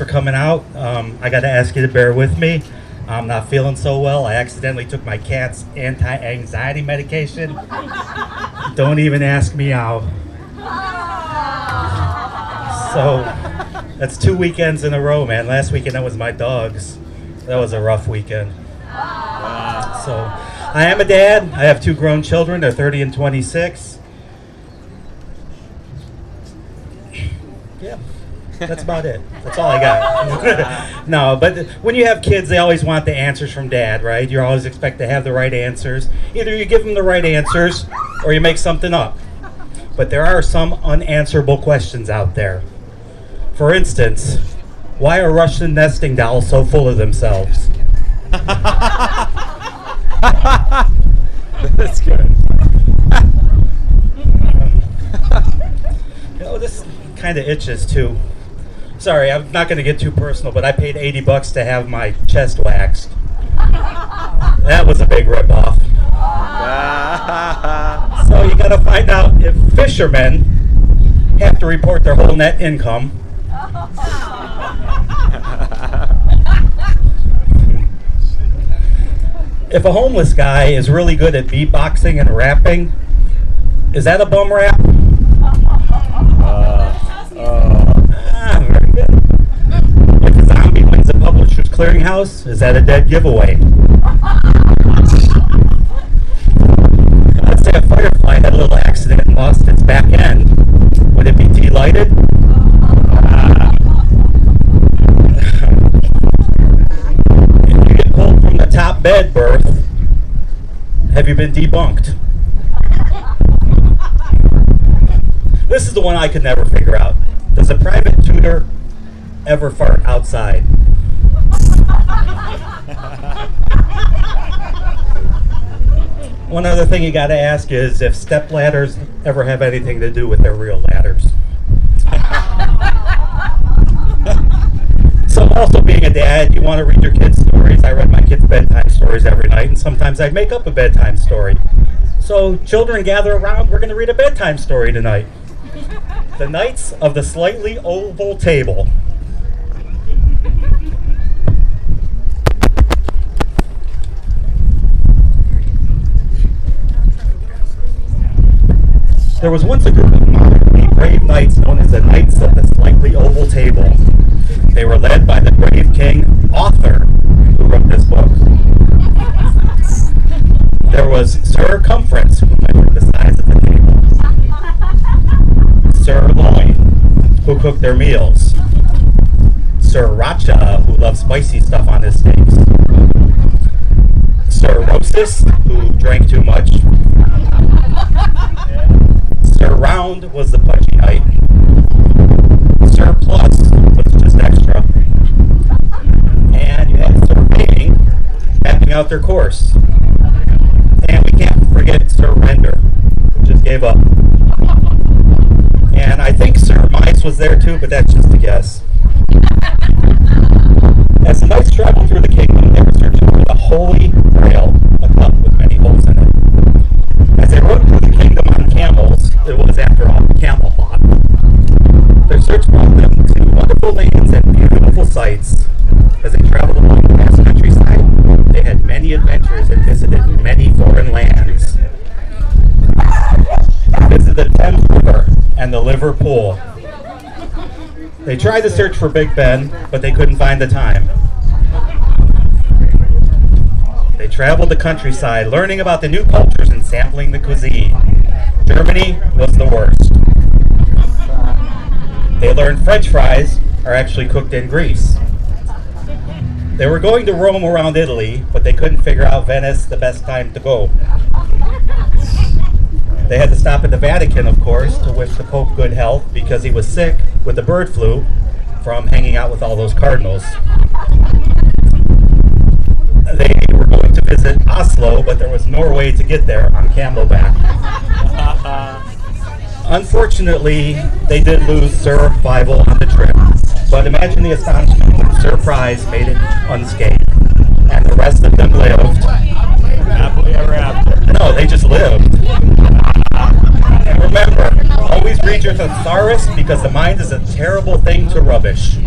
for coming out. I got to ask you to bear with me. I'm not feeling so well. I accidentally took my cat's anti-anxiety medication. Don't even ask me how. So that's 2 weekends in a row, man. Last weekend that was my dog's. That was a rough weekend. So I am a dad. I have 2 grown children. They're 30 and 26. Yeah, that's about it. That's all I got. No, but when you have kids, they always want the answers from dad, right? You always expect to have the right answers. Either you give them the right answers or you make something up. But there are some unanswerable questions out there. For instance, why are Russian nesting dolls so full of themselves? That's good. This kind of itches too. Sorry, I'm not going to get too personal, but I paid $80 to have my chest waxed. That was a big ripoff. So you got to find out if fishermen have to report their whole net income. If a homeless guy is really good at beatboxing and rapping, is that a bum rap? Very good. If a zombie wins a publisher's clearinghouse, is that a dead giveaway? Let's say a firefly had a little accident and lost its back end. Would it be delighted? If you get pulled from the top bed berth, have you been debunked? This is the one I could never figure out. Does a private tutor ever fart outside? One other thing you got to ask is if step ladders ever have anything to do with their real ladders. So also being a dad, you want to read your kids stories. I read my kids bedtime stories every night, and sometimes I'd make up a bedtime story. So children gather around, we're going to read a bedtime story tonight. The Knights of the Slightly Oval Table. There was once a group of moderately brave knights known as the Knights of the Slightly Oval Table. They were led by the brave king, Arthur, who wrote this book. There was Circumference, who measured the size of the table. Sir Loin, who cooked their meals. Sir Racha, who loved spicy stuff on his steaks. Sir Rosis, who drank too much. Sir Round was the pudgy knight. Sir Plus was just extra. And you had Sir Bang mapping out their course. And we can't forget Sir Render, who just gave up. And I think Sir Mice was there too, but that's just a guess. As the knights traveled through the kingdom, they were searching for the Holy Grail, a cup with many holes in it. As they rode through the kingdom on camels, it was, after all, Camelot. Their search brought them to wonderful lands and beautiful sights. As they traveled along the vast countryside, they had many adventures and visited many foreign lands. They visited the Thames River and the Liverpool. They tried to search for Big Ben, but they couldn't find the time. They traveled the countryside, learning about the new cultures and sampling the cuisine. Germany was the worst. They learned French fries are actually cooked in grease. They were going to roam around Italy, but they couldn't figure out Venice the best time to go. They had to stop at the Vatican, of course, to wish the Pope good health because he was sick with the bird flu from hanging out with all those cardinals. They were going to visit Oslo, but there was no way to get there on camelback. Unfortunately, they did lose Sir Bible on the trip, but imagine the astonishment when Sir Prize made it unscathed, and the rest of them lived. Happily ever after. No, they just lived. And remember, always read your thesaurus because the mind is a terrible thing to rubbish.